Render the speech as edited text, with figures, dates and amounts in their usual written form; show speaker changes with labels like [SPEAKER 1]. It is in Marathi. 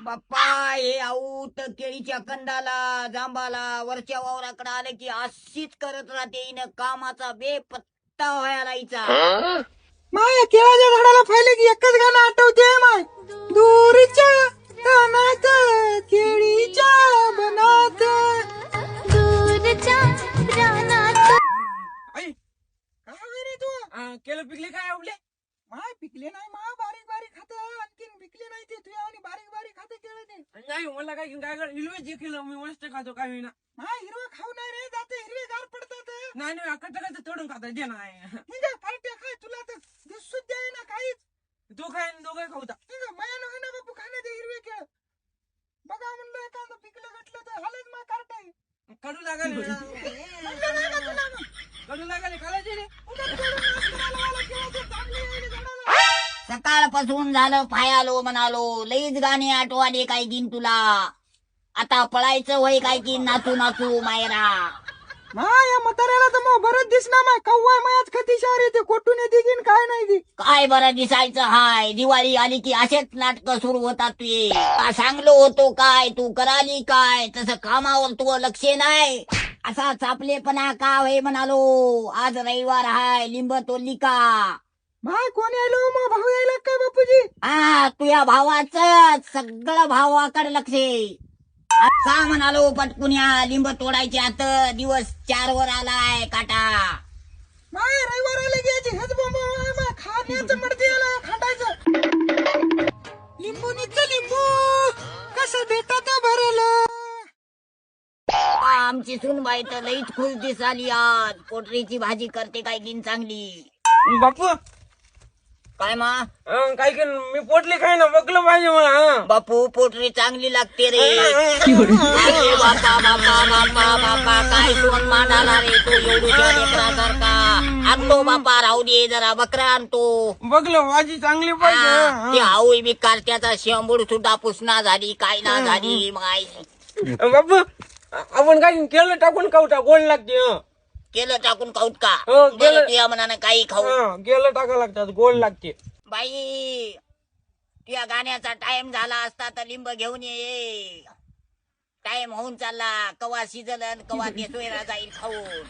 [SPEAKER 1] बाप्पा हे आऊत केळीच्या कंदाला जांबाला वरच्या वावराकडे आले की अशीच करत राहते हिनं कामाचा बेपत्ता व्हायला हिचा.
[SPEAKER 2] माया केळाच्या झाडाला फायले की एकच गाणं आठवते माय. दूरच्या रानात केळीच्या बनात.
[SPEAKER 3] दूरच्या रानात.
[SPEAKER 2] आई काय रे तू?
[SPEAKER 4] केलं पिकले काय आपले?
[SPEAKER 2] माय पिकले नाही मा बारीक बारीक खात आणखीन पिकले नाही ते तुझ्या आणि बारीक बारीक खात केळं ते.
[SPEAKER 4] नाही मला काय काय हिरवे जे केलं मी मस्त खातो काय होईना.
[SPEAKER 2] माय हिरवं खाऊ नाही रे जाते हिरवे गार पडतात.
[SPEAKER 4] नाही नाही कट तोडून खाता जे नाही.
[SPEAKER 2] हिंगा पार्ट्या खाय तुला तर दिसूच द्याय ना काहीच.
[SPEAKER 4] तो काय दोघं खाऊता.
[SPEAKER 2] हिंगा माया नो ना बापू खाणे ते हिरवे केळ. बघा म्हणलं एखादं पिकलं घटलं तर हालच मा काढताय.
[SPEAKER 4] कडू लागाले
[SPEAKER 2] म्हणलं नाही का तुला मग?
[SPEAKER 4] कडू लागाले खायचे रे.
[SPEAKER 2] उगाच तोडून नाश करायला वाला केळाचे चांगले आहे झाडाला.
[SPEAKER 1] सकाळपासून झालं पायालो म्हणालो लईच गाणे आठवाले काय की तुला. आता पळायचं वय काय की नाचू नाचू मायरा.
[SPEAKER 2] या म्हाताऱ्याला तर मग बरंच दिसणार माय कव्वाय मायाच खतिशावर येते कोटून येते की काय नाही ती.
[SPEAKER 1] काय बरं दिसायचं हाय दिवाळी आली की असेच नाटक सुरू होतात तुझे. का सांगलो होतो काय तू कराली काय तसं कामावर तू लक्ष नाही. असा चापलेपणा का होय म्हणालो. आज रविवार हाय लिंब तोडली का.
[SPEAKER 2] माय कोण यायलो मग भाऊ यायला काय बापूजी?
[SPEAKER 1] तुझ्या भावाचं सगळं भावाकडे लक्ष आहे. का म्हणालो पटकुन्या लिंब तोडायचे आता दिवस 4 वर आलाय काटा.
[SPEAKER 2] माय रविवार आले की याची हेच बोंब माय खाण्याचं मडती आला खाटायचं. लिंबूनीच लिंबू कसं देतात भरलं.
[SPEAKER 1] आमची सुनबाई तर लईच खुश दिसाली आज. पोटरीची भाजी करते काय की चांगली.
[SPEAKER 4] बापू
[SPEAKER 1] काय मा
[SPEAKER 4] काय की मी पोटली खाय ना बघलं पाहिजे मला.
[SPEAKER 1] बापू पोटरी चांगली लागते रे. अरे बापा बापा बापा बापा काय सोन मांडाला रे तो एवढूच्या लेकरासारखा. आणतो बापा राहू दे जरा बकरा आणतो.
[SPEAKER 4] बघलं भाजी चांगली
[SPEAKER 1] ते
[SPEAKER 4] पाहिजे.
[SPEAKER 1] आवई बी कारत्याचा शेंबूड सुद्धा पुसना झाली काय ना झाली. मग
[SPEAKER 4] बापू आपण काय केलं टाकून खाऊता गोड लागते.
[SPEAKER 1] केलं टाकून खाऊत का.
[SPEAKER 4] हो, केलं.
[SPEAKER 1] बरं तुझ्या मनानं काही खाऊ.
[SPEAKER 4] केलं टाका लागतात गोड लागते.
[SPEAKER 1] बाई तुझ्या गाण्याचा टाइम झाला असता तर लिंब घेऊन ये. टाइम होऊन चालला कवा शिजल कवा ते सोयरा जाईल खाऊन.